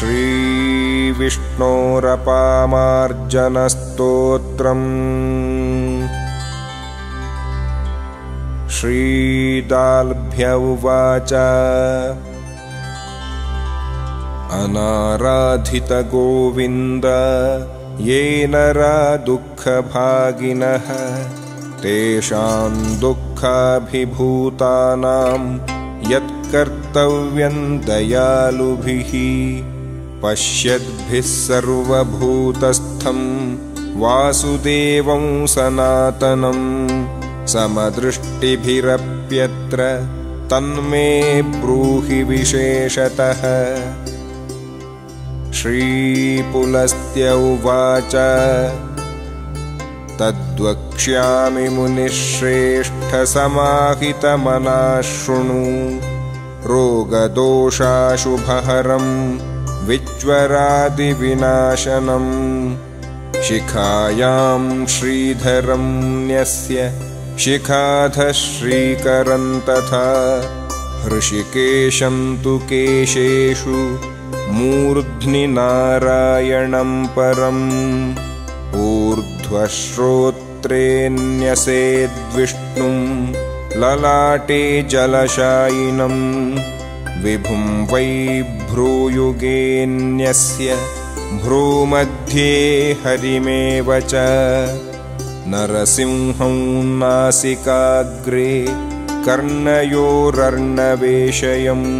श्रीविष्णोरपामार्जनस्तोत्रम्। श्रीदाल्भ्य उवाच अनाराधितगोविन्द ये नरा दुःखभागिनः तेषां दुःखाभिभूतानां यत्कर्तव्यं दयालुभिः पश्यद्भिः सर्वभूतस्थं वासुदेवं सनातनं समदृष्टिभिरप्यत्र तन्मे ब्रूहि विशेषतः। श्रीपुलस्त्य उवाच तद्वक्ष्यामि मुनिश्रेष्ठसमाहितमनाः शृणु रोगदोषाशुभहरं विज्वरादिविनाशनं शिखायां श्रीधरं न्यस्य शिखाधः श्रीकरं तथा हृषिकेशं तु केशेषु मूर्ध्नि नारायणं परम् ऊर्ध्वश्रोत्रे न्यसेद्विष्णुं ललाटे जलशायिनं विभुं वै भ्रूयुगे न्यस्य भ्रूमध्ये हरिमेव च नरसिंहं नासिकाग्रे कर्णयोरर्णवेशयम्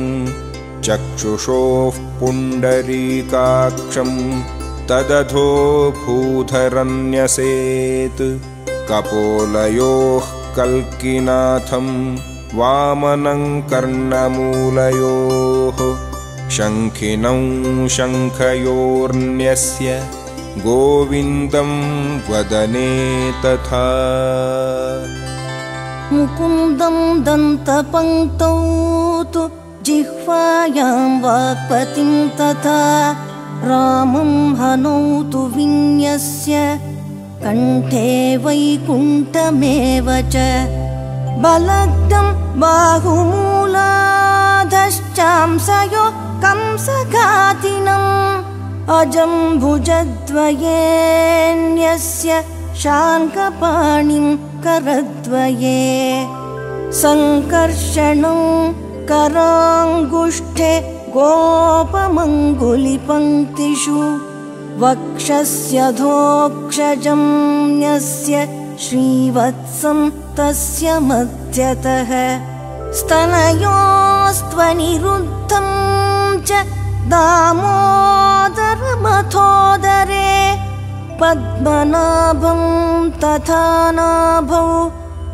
चक्षुषोः पुण्डरीकाक्षं तदधो भूधरन्यसेत् कपोलयोः कल्किनाथं वामनं कर्णमूलयोः शङ्खिनं शङ्खयोर्न्यस्य गोविन्दं वदने तथा मुकुन्दं दन्तपङ्क्तौ तु जिह्वायां वाक्पतिं तथा रामं हनौतु विन्यस्य कण्ठे वैकुण्ठमेव च बलग्नं बाहुमूलाधश्चांसयो कंसघातिनम् अजं भुजद्वयेन्यस्य शाङ्खपाणिं करद्वये सङ्कर्षणं कराङ्गुष्ठे गोपमङ्गुलिपङ्क्तिषु वक्षस्य धोक्षजं न्यस्य श्रीवत्सं तस्य मध्यतः स्तनयोस्त्वनिरुद्धं च दामोदरमथोदरे पद्मनाभं तथा नाभौ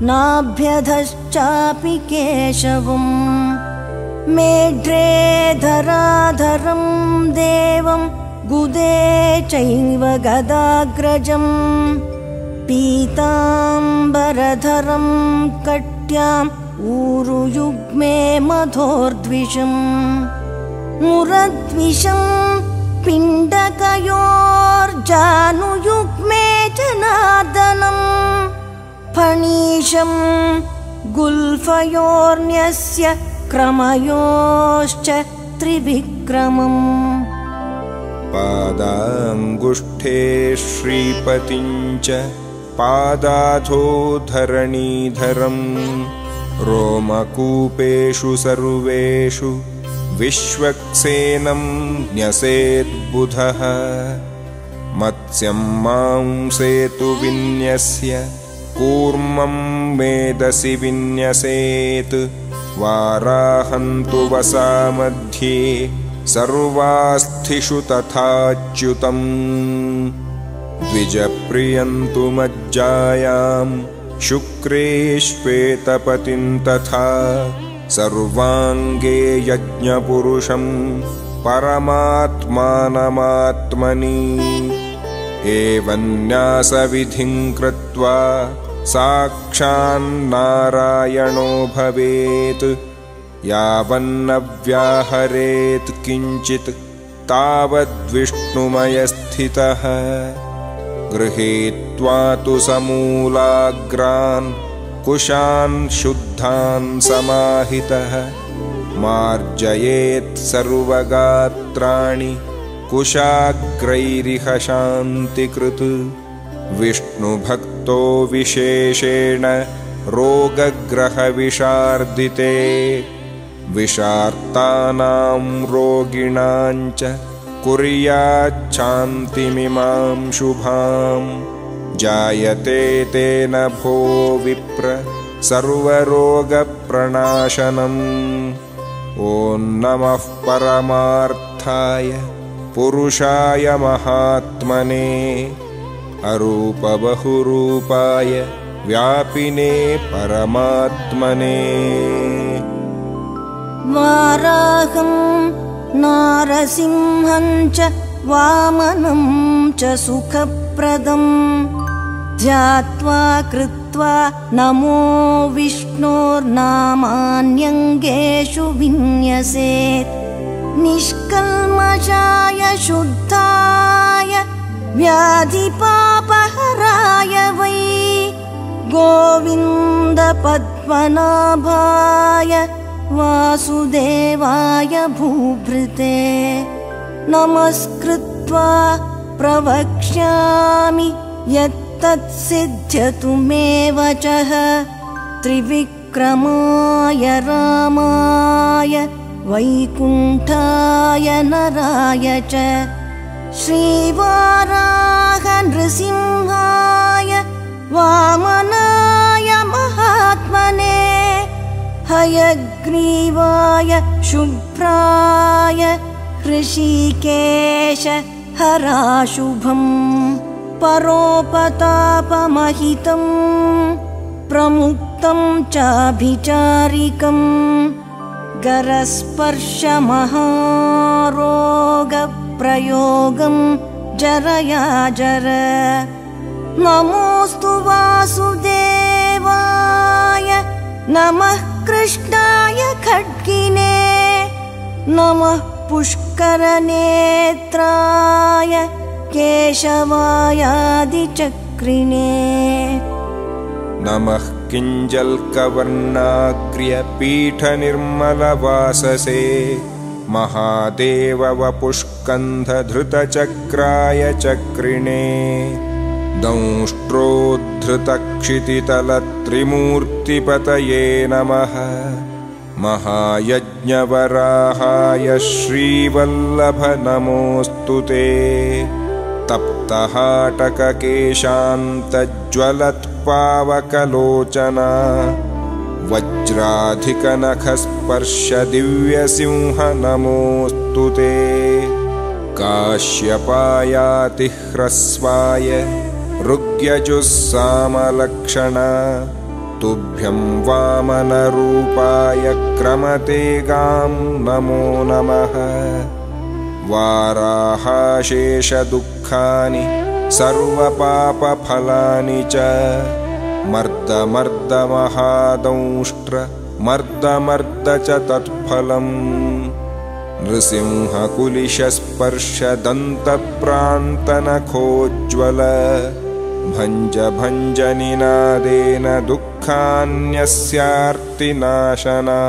नाभ्यधश्चापि केशवम् मेढ्रे धराधरं देवं गुदे चैव गदाग्रजम् पीताम्बरधरं कट्याम् ऊरुयुग्मे मधोर्द्विषम् मुरद्विषं पिण्डकयोर्जानुयुग्मे जनार्दनम् फणीशं गुल्फयोर्न्यस्य क्रमयोश्च त्रिविक्रमम् पादाङ्गुष्ठे श्रीपतिञ्च पादाधो धरणीधरम् रोमकूपेषु सर्वेषु विश्वक्सेनं न्यसेद्बुधः मत्स्यं मांसेतु विन्यस्य कूर्मं मेदसि विन्यसेत् वाराहन्तु वसामध्ये सर्वास्थिषु तथाच्युतम् द्विजप्रियन्तु मज्जायां शुक्रे श्वेतपतिं तथा सर्वाङ्गे यज्ञपुरुषं परमात्मानमात्मनि एवं न्यासविधिं कृत्वा साक्षान्नारायणो भवेत् यावन्नव्याहरेत् किञ्चित् तावद्विष्णुमयस्थितः गृहीत्वा तु समूलाग्रान् कुशान् शुद्धान् समाहितः मार्जयेत् सर्वगात्राणि कुशाग्रैरिह शान्तिकृत् विष्णुभक्तो विशेषेण रोगग्रहविशार्दिते विषार्तानां रोगिणां च कुर्याच्छान्तिमिमां शुभां जायते तेन भो विप्र सर्वरोगप्रणाशनम् ॐ नमः परमार्थाय पुरुषाय महात्मने अरूपबहुरूपाय व्यापिने परमात्मने वाराहं नारसिंहं च वामनं च सुखप्रदम् ध्यात्वा कृत्वा नमो विष्णोर्नामान्यङ्गेषु विन्यसेत् निष्कल्मषाय शुद्धाय व्याधिपापहराय वै गोविन्दपद्मनाभाय वासुदेवाय भूभृते नमस्कृत्वा प्रवक्ष्यामि यत्तत्सिद्ध्यतु मे वचः त्रिविक्रमाय रामाय वैकुण्ठाय नराय च श्रीवाराह नृसिंहाय वामनाय महात्मने हयग्रीवाय शुभ्राय ऋषिकेश हराशुभम् परोपतापमहितं प्रमुक्तं चाभिचारिकम् गरस्पर्शमहारोगप्रयोगं जरया जर नमोऽस्तु वासुदेवाय नमः कृष्णाय खड्गिने नमः पुष्करनेत्राय केशवायादिचक्रिणे नमः किञ्जल्कवर्णाग्र्यपीठनिर्मलवाससे महादेववपुष्कन्धधृतचक्राय चक्रिणे दंष्ट्रोद्धृतक्षितितलत्रिमूर्तिपतये नमः महायज्ञवराहाय श्रीवल्लभ नमोऽस्तु ते तप्तहाटककेशान्तज्वलत्पावकलोचना वज्राधिकनखस्पर्शदिव्यसिंह नमोऽस्तु ते काश्यपायातिह्रस्वाय ऋग्यजुस्सामलक्षणा तुभ्यं वामनरूपाय क्रमतेगां नमो नमः वाराहाशेषदुःखानि सर्वपापफलानि च मर्दमर्दमहादंष्ट्र मर्दमर्द च तत्फलम् नृसिंहकुलिशस्पर्शदन्तप्रान्तनखोज्ज्वल भञ्ज भञ्ज निनादेन दुःखान्यस्यार्तिनाशना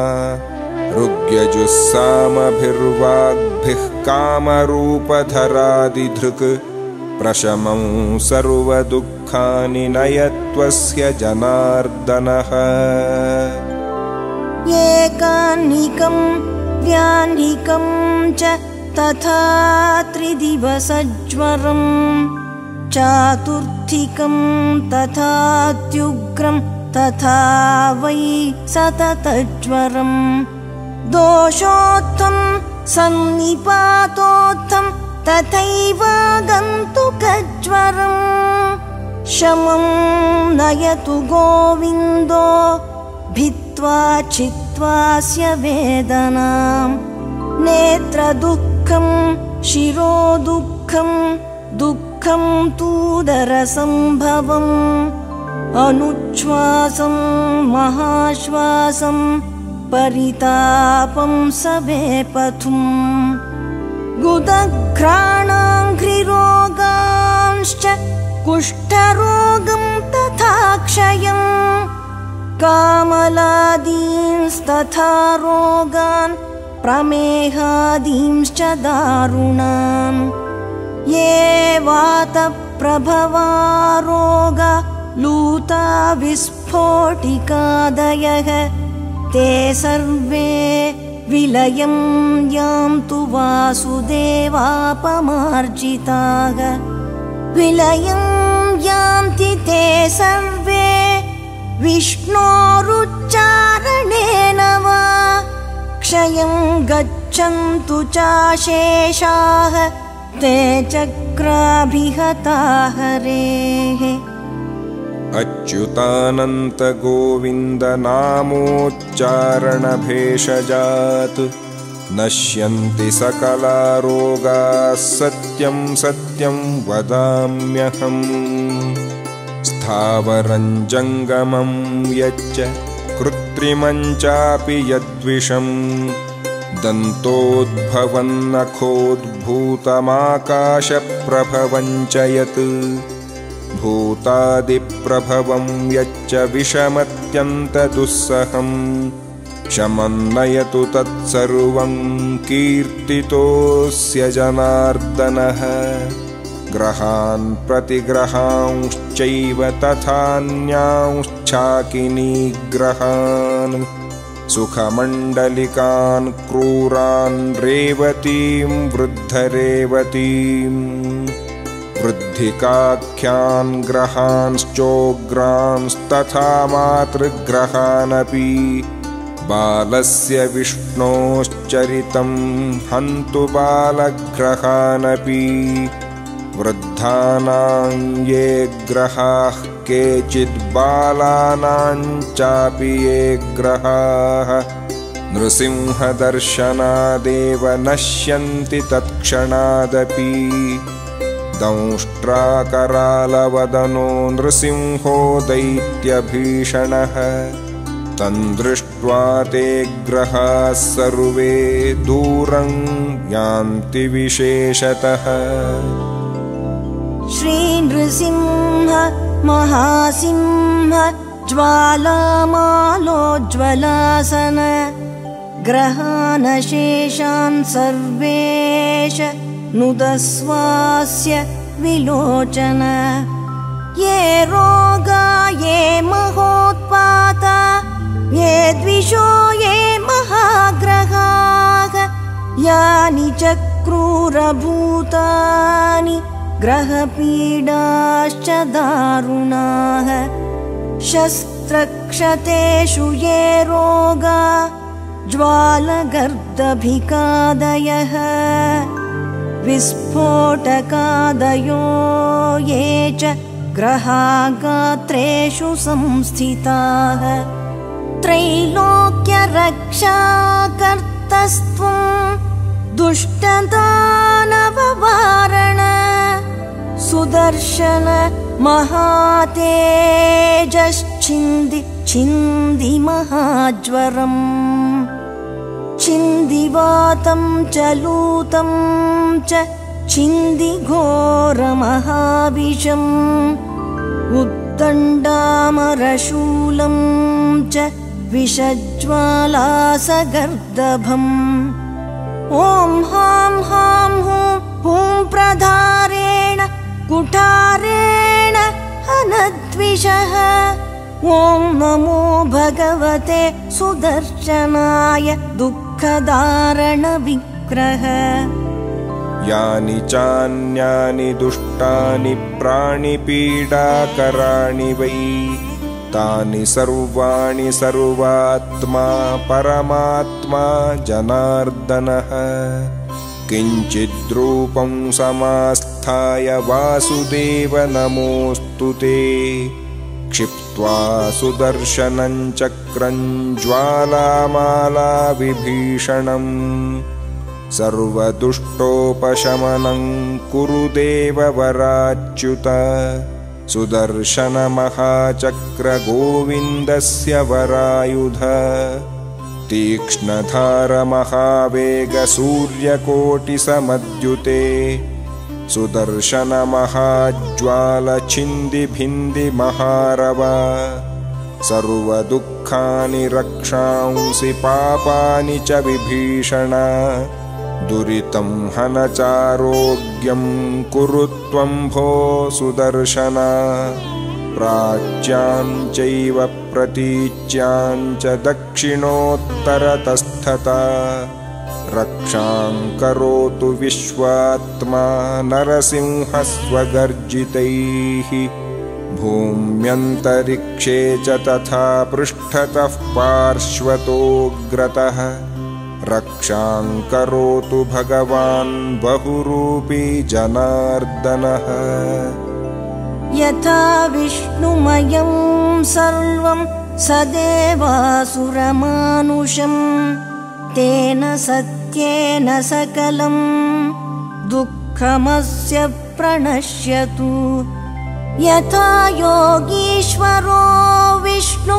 ऋग्यजुस्सामभिर्वाग्भिः कामरूपधरादिधृक् प्रशमं सर्वदुःखानि नयत्वस्य जनार्दनः एकान्निकं द्व्यान्निकं च तथा त्रिदिवसज्वरम् चातुर्थिकं तथात्युग्रं तथा वै सततज्वरम् दोषोत्थं सन्निपातोत्थं तथैव गन्तुकज्वरम् शमं नयतु गोविन्दो भित्त्वा छित्त्वास्य वेदनाम् नेत्रदुःखं शिरोदुःखं दुःखं तूदरसम्भवम् अनुच्छ्वासं महाश्वासं परितापं सवेपथुम् गुदघ्राणाङ्घ्रिरोगांश्च कुष्ठरोगं तथा क्षयम् कामलादींस्तथा रोगान् प्रमेहादींश्च दारुणाम् ये वातप्रभवा रोगा लूता विस्फोटिकादयः ते सर्वे विलयं यान्तु वासुदेवापमार्जिताः विलयं यान्ति ते सर्वे विष्णोरुच्चारणेन वा क्षयं गच्छन्तु चाशेषाः ते चक्राभिहता हरेः अच्युतानन्त गोविन्द नामोच्चारणभेषजात् नश्यन्ति सकला रोगाः सत्यं सत्यं वदाम्यहम् स्थावरं जङ्गमं यच्च कृत्रिमं चापि यद्विषम् दन्तोद्भवन्नखोद्भूतमाकाशप्रभवं च यत् भूतादिप्रभवं यच्च विषमत्यन्तदुस्सहम् शमं नयतु तत्सर्वं कीर्तितोऽस्य जनार्दनः ग्रहान् प्रतिग्रहांश्चैव तथान्यांश्चाकिनीग्रहान् सुखमण्डलिकान् क्रूरान् रेवतीं वृद्धरेवतीम् वृद्धिकाख्यान् ग्रहांश्चोग्रांस्तथा मातृग्रहानपि बालस्य विष्णोश्चरितं हन्तु बालग्रहानपि वृद्धानां ये ग्रहाः केचिद्बालानां चापि ये ग्रहाः नृसिंहदर्शनादेव नश्यन्ति तत्क्षणादपि दंष्ट्राकरालवदनो नृसिंहो दैत्यभीषणः तन्दृष्ट्वा ते ग्रहाः सर्वे दूरं यान्ति विशेषतः श्रीनृसिंह महासिंह ज्वालामालोज्ज्वलासन ग्रहानशेषान् सर्वेश नुदस्वास्य विलोचन ये रोगा ये महोत्पाता ये द्विषो ये महाग्रहाः यानि च क्रूरभूतानि ग्रहपीडाश्च दारुणाः शस्त्रक्षतेषु ये रोगा ज्वालगर्दभिकादयः विस्फोटकादयो ये च ग्रहागात्रेषु संस्थिताः त्रैलोक्यरक्षाकर्तस्त्वं दुष्टदानववारण सुदर्शन महातेजश्चिन्धि महाज्वरम् छिन्दिवातं च लूतं च छिन्धि घोरमहाविषम् उद्दण्डामरशूलं च विषज्वालासगर्दभम् ॐ हां हां हूं हूं प्रधारेण कुठारेण हनद्विषः ॐ नमो भगवते सुदर्शनाय दुःखदारणविग्रह यानि चान्यानि दुष्टानि प्राणिपीडाकराणि वै तानि सर्वाणि सर्वात्मा परमात्मा जनार्दनः किञ्चिद्रूपं समास्थाय वासुदेव नमोऽस्तु ते क्षिप्त्वा सुदर्शनं चक्रं ज्वालामाला विभीषणम् सर्वदुष्टोपशमनं कुरु देववराच्युत सुदर्शनमहाचक्र गोविन्दस्य वरायुध तीक्ष्णधारमहावेगसूर्यकोटिसमद्युते सुदर्शनमहाज्वालछिन्दिभिन्दिमहारव सर्वदुःखानि रक्षांसि पापानि च विभीषण दुरितं हन चारोग्यं कुरु त्वं भो सुदर्शन प्राच्यां चैव प्रतीच्यां च दक्षिणोत्तरतस्तथा रक्षां करोतु विश्वात्मा नरसिंहस्वगर्जितैः भूम्यन्तरिक्षे च तथा पृष्ठतः पार्श्वतोऽग्रतः रक्षां करोतु भगवान् बहुरूपी जनार्दनः यथा विष्णुमयं सर्वं सदेवासुरमानुषं तेन सत्येन सकलं दुःखमस्य प्रणश्यतु यथा योगीश्वरो विष्णु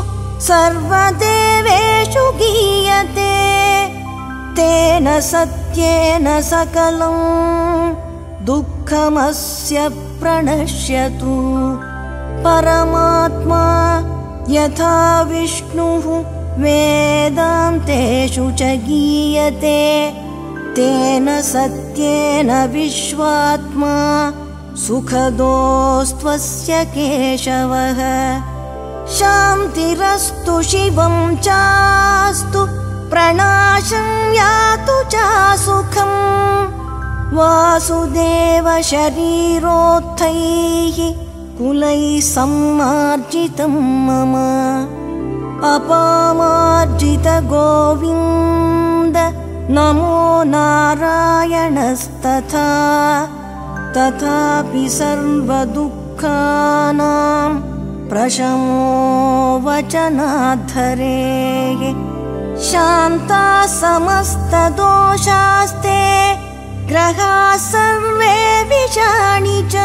सर्वदेवेषु गीयते तेन सत्येन सकलं दुःखमस्य प्रणश्यतु परमात्मा यथा विष्णुः वेदान्तेषु च गीयते तेन सत्येन विश्वात्मा सुखदोस्त्वस्य केशवः शान्तिरस्तु शिवं चास्तु प्रणाशं यातु च सुखम् वासुदेव शरीरोत्थैः कुलैः सम्मार्जितं मम अपामार्जित गोविन्द नमो नारायणस्तथा तथापि सर्वदुःखानां प्रशमो वचनाद्धरेः शान्ता समस्तदोषास्ते ग्रहाः सर्वे विषाणि च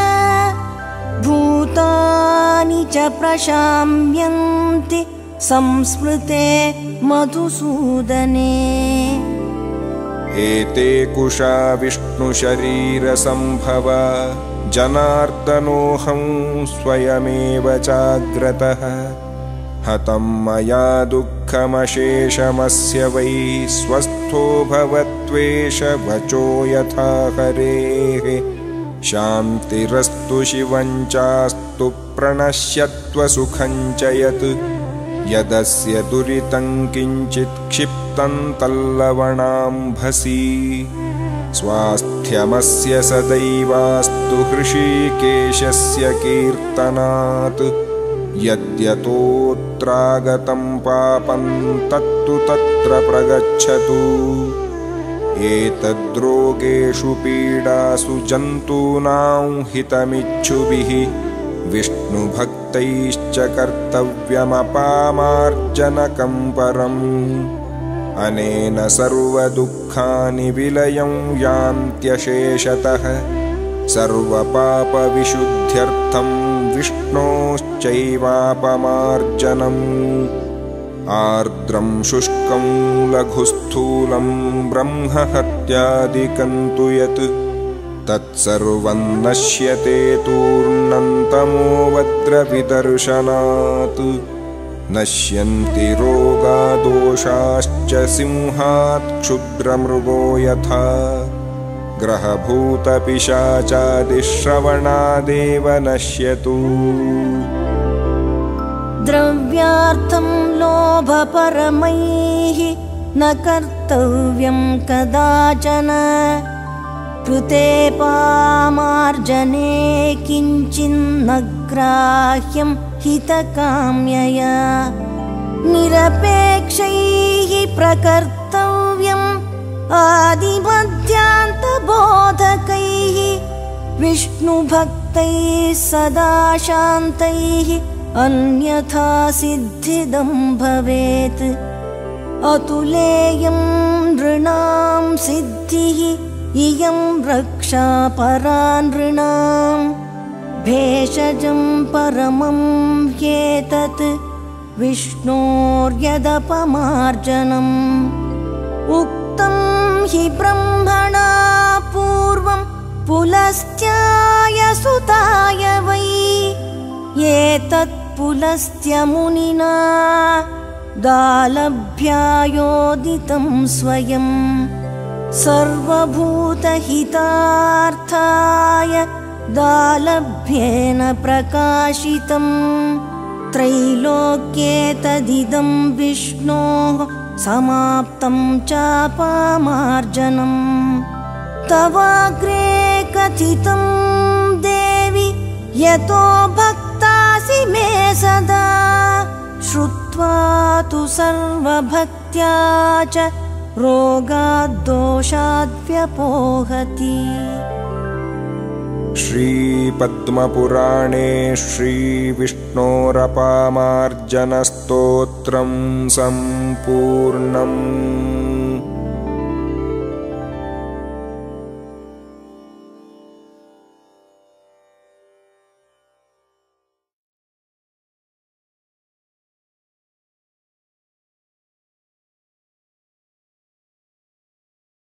भूतानि च प्रशाम्यन्ति संस्मृते मधुसूदने एते कुशा विष्णुशरीरसम्भवा जनार्दनोऽहं स्वयमेव चाग्रतः हतं मया दुःखमशेषमस्य वै स्वस्थो भवत्वेष वचो यथा हरेः शान्तिरस्तु शिवं चास्तु प्रणश्यत्वसुखं च यत् यदस्य दुरितं किञ्चित् क्षिप्तं तल्लवणाम्भसि स्वास्थ्यमस्य सदैवास्तु हृषीकेशस्य कीर्तनात् यद्यतोऽत्रागतं पापं तत्तु तत्र प्रगच्छतु एतद्रोगेषु पीडासु जन्तूनां हितमिच्छुभिः विष्णुभक्तैश्च कर्तव्यमपामार्जनकं परम् अनेन सर्वदुःखानि विलयं यान्त्यशेषतः सर्वपापविशुद्ध्यर्थं विष्णोश्चैवापमार्जनम् आर्द्रं शुष्कं लघुस्थूलं ब्रह्महत्यादिकं तु यत् तत्सर्वं नश्यते तूर्णन्तमो वज्रविदर्शनात् नश्यन्ति रोगादोषाश्च सिंहात् क्षुद्रमृगो यथा ग्रहभूतपिशाचादिश्रवणादेव नश्यतु द्रव्यार्थं लोभपरमैः न कर्तव्यं कदाचन कृते पामार्जने किञ्चिन्न ग्राह्यं हितकाम्यया निरपेक्षैः प्रकर्तव्यम् आदिमध्यान्तबोधकैः विष्णुभक्तैः सदा शान्तैः अन्यथा सिद्धिदं भवेत् अतुलेयं नृणां सिद्धिः इयं रक्षा परा नृणां भेषजं परमं ह्येतत् विष्णोर्यदपमार्जनम् उक्तं हि ब्रह्मणा पूर्वं पुलस्त्याय सुताय वै एतत् पुलस्त्यमुनिना दालभ्यायोदितं स्वयं सर्वभूतहितार्थाय दालभ्येन प्रकाशितं त्रैलोक्ये तदिदं विष्णोः समाप्तं चापामार्जनम् तवाग्रे कथितं देवि यतो भक्तासि मे सदा श्रुत्वा तु सर्वभक्त्या च रोगाद्दोषाद्व्यपोहति। श्रीपद्मपुराणे श्रीविष्णोरपामार्जनस्तोत्रं सम्पूर्णम्।